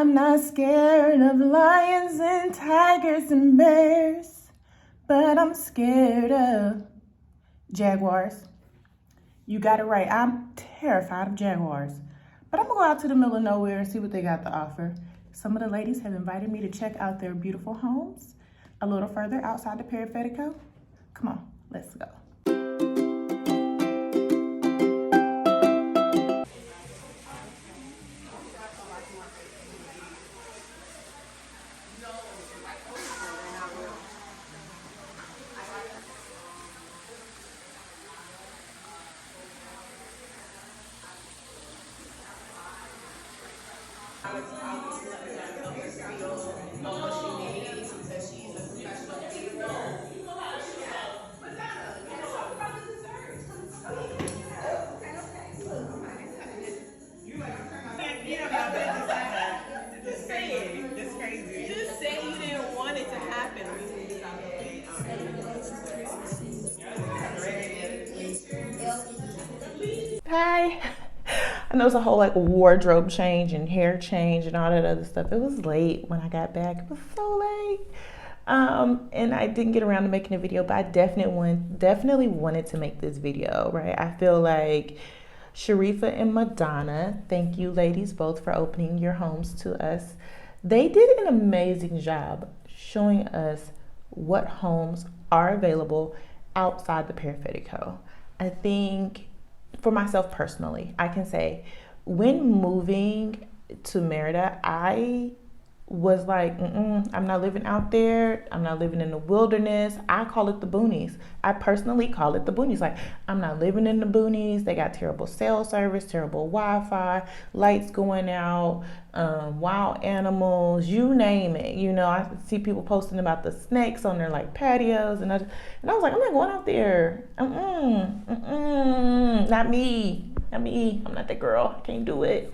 I'm not scared of lions and tigers and bears, but I'm scared of jaguars. You got it right. I'm terrified of jaguars. But I'm gonna go out to the middle of nowhere and see what they got to offer. Some of the ladies have invited me to check out their beautiful homes a little further outside the Periférico. Come on, let's go. Hi. I know it's a whole like wardrobe change and hair change and all that other stuff. It was late when I got back. It was so late. And I didn't get around to making a video, but I definitely wanted to make this video, right? I feel like Sharifa and Madonna, thank you ladies both for opening your homes to us. They did an amazing job showing us what homes are available outside the Periférico. I think for myself personally, I can say when moving to Merida, I was like, I'm not living out there. I'm not living in the wilderness. I call it the boonies. I personally call it the boonies. Like, I'm not living in the boonies. They got terrible cell service, terrible Wi-Fi, lights going out, wild animals, you name it. You know, I see people posting about the snakes on their like patios, and I was like, I'm not going out there. Not me. I'm not that girl. I can't do it.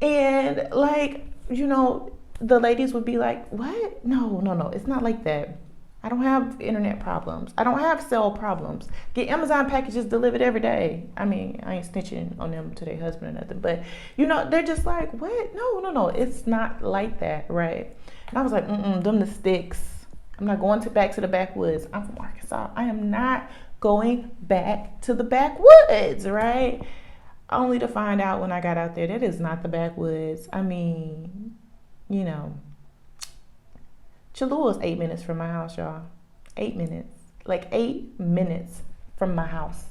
And like, you know, the ladies would be like, what? No, it's not like that. I don't have internet problems. I don't have cell problems. Get Amazon packages delivered every day. I mean, I ain't snitching on them to their husband or nothing, but you know, they're just like, what? No, it's not like that, right? And I was like, them the sticks. I'm not going back to the backwoods. I'm from Arkansas. I am not going back to the backwoods, right? Only to find out when I got out there, that is not the backwoods. I mean, you know, Cholula is 8 minutes from my house, y'all. 8 minutes. Like 8 minutes from my house.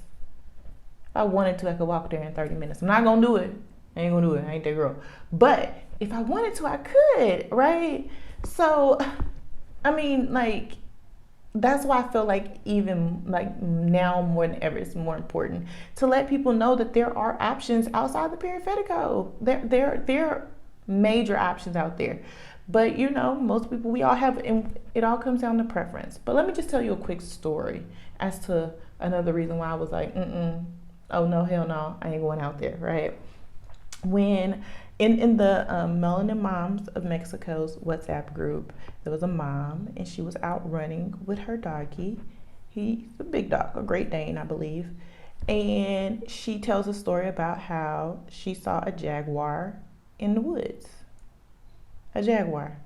If I wanted to, I could walk there in 30 minutes. I'm not gonna do it. I ain't gonna do it. I ain't that girl. But if I wanted to, I could, right? So, I mean, like, that's why I feel like even like now more than ever, it's more important to let people know that there are options outside the Periférico. There are major options out there. But you know, most people, we all have, and it all comes down to preference. But let me just tell you a quick story as to another reason why I was like, oh no, hell no, I ain't going out there, right? When in the Melanin Moms of Mexico's WhatsApp group, there was a mom and she was out running with her doggy. He's a big dog, a Great Dane, I believe. And she tells a story about how she saw a jaguar in the woods. A jaguar.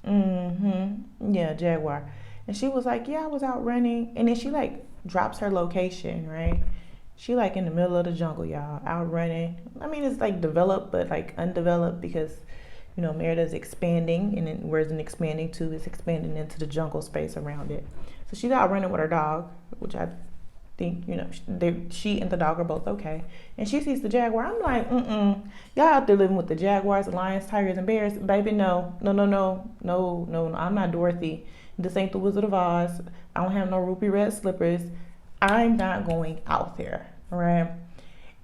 Yeah, jaguar. And she was like, yeah, I was out running. And then she like drops her location, right? She like in the middle of the jungle, y'all, out running. I mean, it's like developed, but like undeveloped because, you know, Merida's expanding, and then where's it expanding to? It's expanding into the jungle space around it. So she's out running with her dog, which I think, you know, she and the dog are both okay. And she sees the jaguar. I'm like, y'all out there living with the jaguars, the lions, tigers, and bears. Baby, no. I'm not Dorothy. This ain't the Wizard of Oz. I don't have no ruby red slippers. I'm not going out there, right?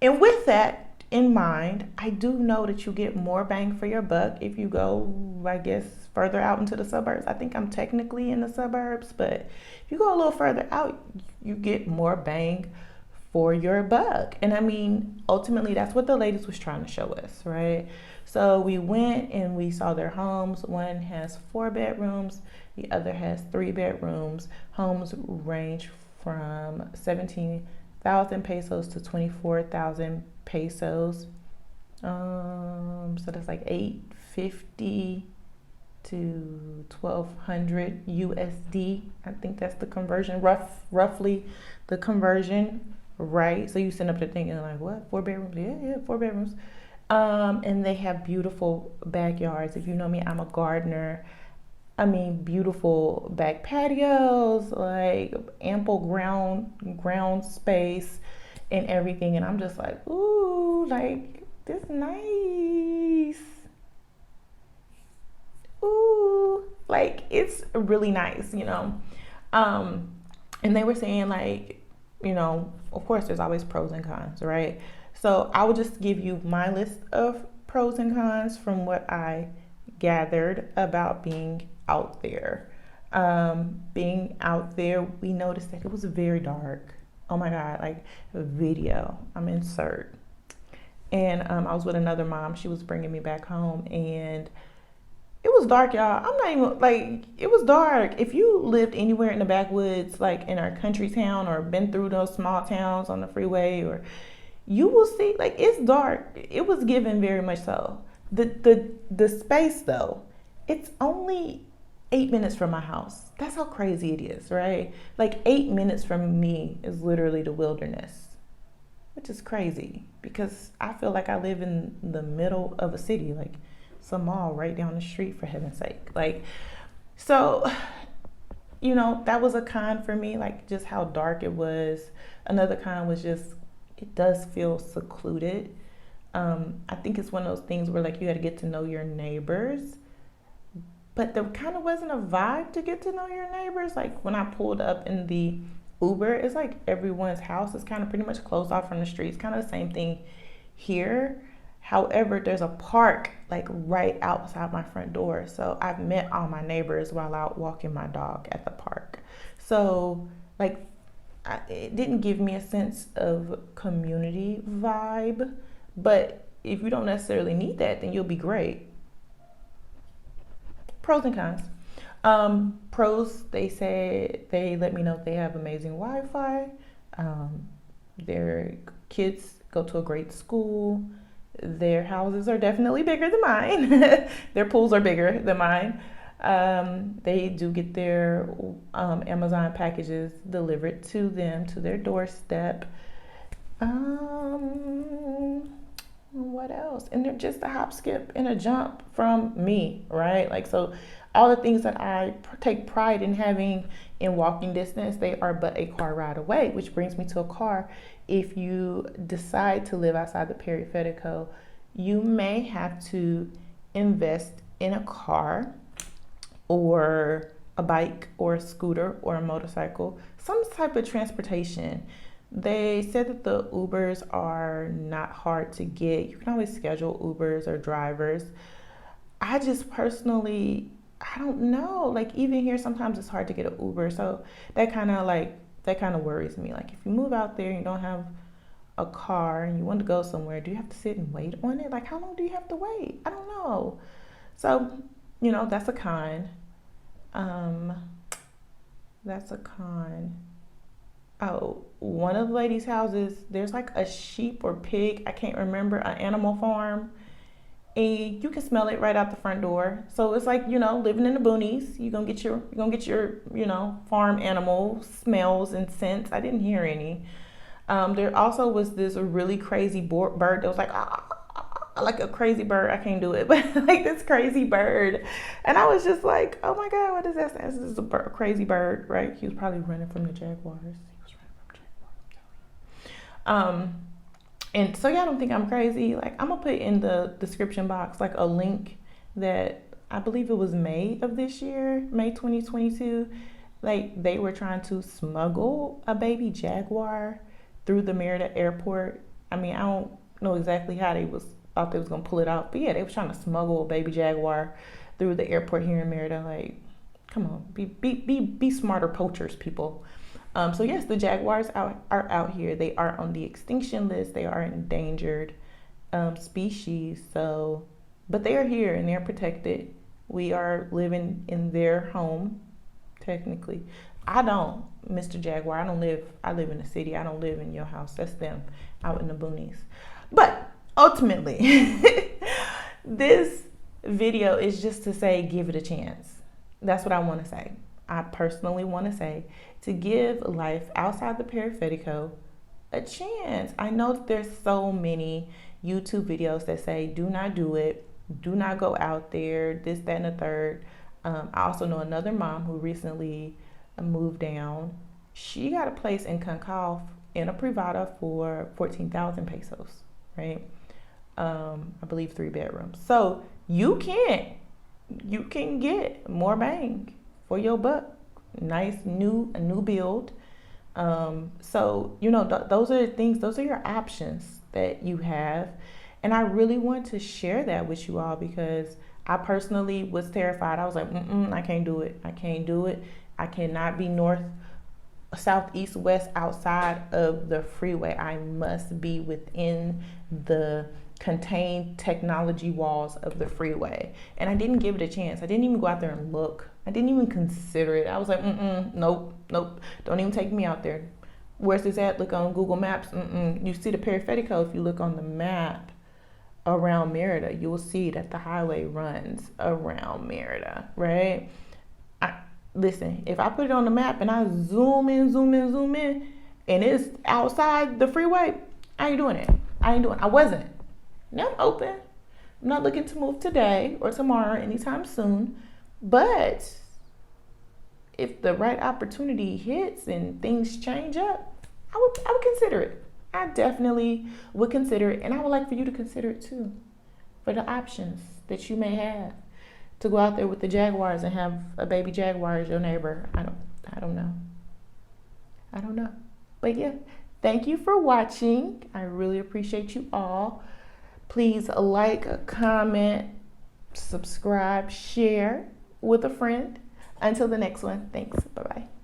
And with that in mind, I do know that you get more bang for your buck if you go, I guess, further out into the suburbs. I think I'm technically in the suburbs, but if you go a little further out, you get more bang for your buck. And I mean, ultimately, that's what the ladies was trying to show us, right? So we went and we saw their homes. One has 4 bedrooms. The other has 3 bedrooms. Homes range from 17,000 pesos to 24,000 pesos. 17 So that's like 850 to 1200 USD. I think that's the conversion, roughly the conversion, right? So you send up there thinking like, what, 4 bedrooms? Yeah, 4 bedrooms. And they have beautiful backyards. If you know me, I'm a gardener. I mean, beautiful back patios, like ample ground space and everything. And I'm just like, ooh, like this nice. Ooh, like it's really nice, you know. And they were saying like, you know, of course there's always pros and cons, right? So I will just give you my list of pros and cons from what I gathered about being out there. Being out there, we noticed that it was very dark. Oh my God, like video, I'm insert. And I was with another mom. She was bringing me back home and it was dark, y'all. I'm not even like, it was dark. If you lived anywhere in the backwoods, like in our country town or been through those small towns on the freeway, or you will see like it's dark. It was given very much so. The space though, it's only 8 minutes from my house. That's how crazy it is, right? Like 8 minutes from me is literally the wilderness, which is crazy because I feel like I live in the middle of a city, like some mall right down the street, for heaven's sake. Like, so, you know, that was a con for me, like just how dark it was. Another con was just, it does feel secluded. I think it's one of those things where like you got to get to know your neighbors, but there kind of wasn't a vibe to get to know your neighbors. Like when I pulled up in the Uber, it's like everyone's house is kind of pretty much closed off from the streets. Kind of the same thing here. However, there's a park like right outside my front door. So I've met all my neighbors while out walking my dog at the park. So like it didn't give me a sense of community vibe, but if you don't necessarily need that, then you'll be great. Pros and cons. Pros, they said they let me know they have amazing Wi-Fi. Their kids go to a great school. Their houses are definitely bigger than mine. Their pools are bigger than mine. They do get their Amazon packages delivered to them, to their doorstep. What else? And they're just a hop, skip, and a jump from me, right? Like, so all the things that I take pride in having in walking distance, they are but a car ride away, which brings me to a car. If you decide to live outside the Periférico, you may have to invest in a car or a bike or a scooter or a motorcycle, some type of transportation. They said that the Ubers are not hard to get. You can always schedule Ubers or drivers. I just personally, I don't know. Like even here, sometimes it's hard to get an Uber. So that kind of worries me. Like if you move out there and you don't have a car and you want to go somewhere, do you have to sit and wait on it? Like how long do you have to wait? I don't know. So, you know, that's a con. That's a con. Oh, one of the ladies' houses, there's like a sheep or pig, I can't remember, an animal farm. And you can smell it right out the front door. So it's like, you know, living in the boonies, you're gonna get your, you know, farm animal smells and scents. I didn't hear any. There also was this really crazy bird that was like, like a crazy bird. I can't do it, but like this crazy bird. And I was just like, oh my God, what is that? This is a crazy bird, right? He was probably running from the jaguars. And so y'all don't think I'm crazy. Like I'm gonna put in the description box like a link that I believe it was May of this year, May 2022. Like they were trying to smuggle a baby jaguar through the Merida airport. I mean, I don't know exactly how thought they was gonna pull it out, but yeah, they were trying to smuggle a baby jaguar through the airport here in Merida. Like, come on, be smarter poachers, people. So yes, the jaguars are out here. They are on the extinction list. They are endangered species. So, but they are here and they're protected. We are living in their home, technically. I don't, Mr. Jaguar. I live in the city. I don't live in your house. That's them out in the boonies. But ultimately, this video is just to say, give it a chance. That's what I want to say. I personally want to say to give life outside the Periferico a chance. I know that there's so many YouTube videos that say, do not do it. Do not go out there, this, that, and the third. I also know another mom who recently moved down. She got a place in Concal in a privada for 14,000 pesos, right? I believe 3 bedrooms. So you can get more bang for your buck. Nice a new build. So those are the things. Those are your options that you have, and I really want to share that with you all because I personally was terrified. I was like, I can't do it. I can't do it. I cannot be north, south, east, west outside of the freeway. I must be within the contained technology walls of the freeway. And I didn't give it a chance. I didn't even go out there and look. I didn't even consider it. I was like, nope. Don't even take me out there. Where's this at? Look on Google Maps. You see the Periferico. If you look on the map around Merida, you will see that the highway runs around Merida, right? Listen, if I put it on the map and I zoom in, and it's outside the freeway, I ain't doing it. I wasn't. Now I'm open. I'm not looking to move today or tomorrow, anytime soon. But if the right opportunity hits and things change up, I would consider it. I definitely would consider it, and I would like for you to consider it too, for the options that you may have to go out there with the jaguars and have a baby jaguar as your neighbor. I don't know. But yeah, thank you for watching. I really appreciate you all. Please like, comment, subscribe, share with a friend. Until the next one, thanks. Bye-bye.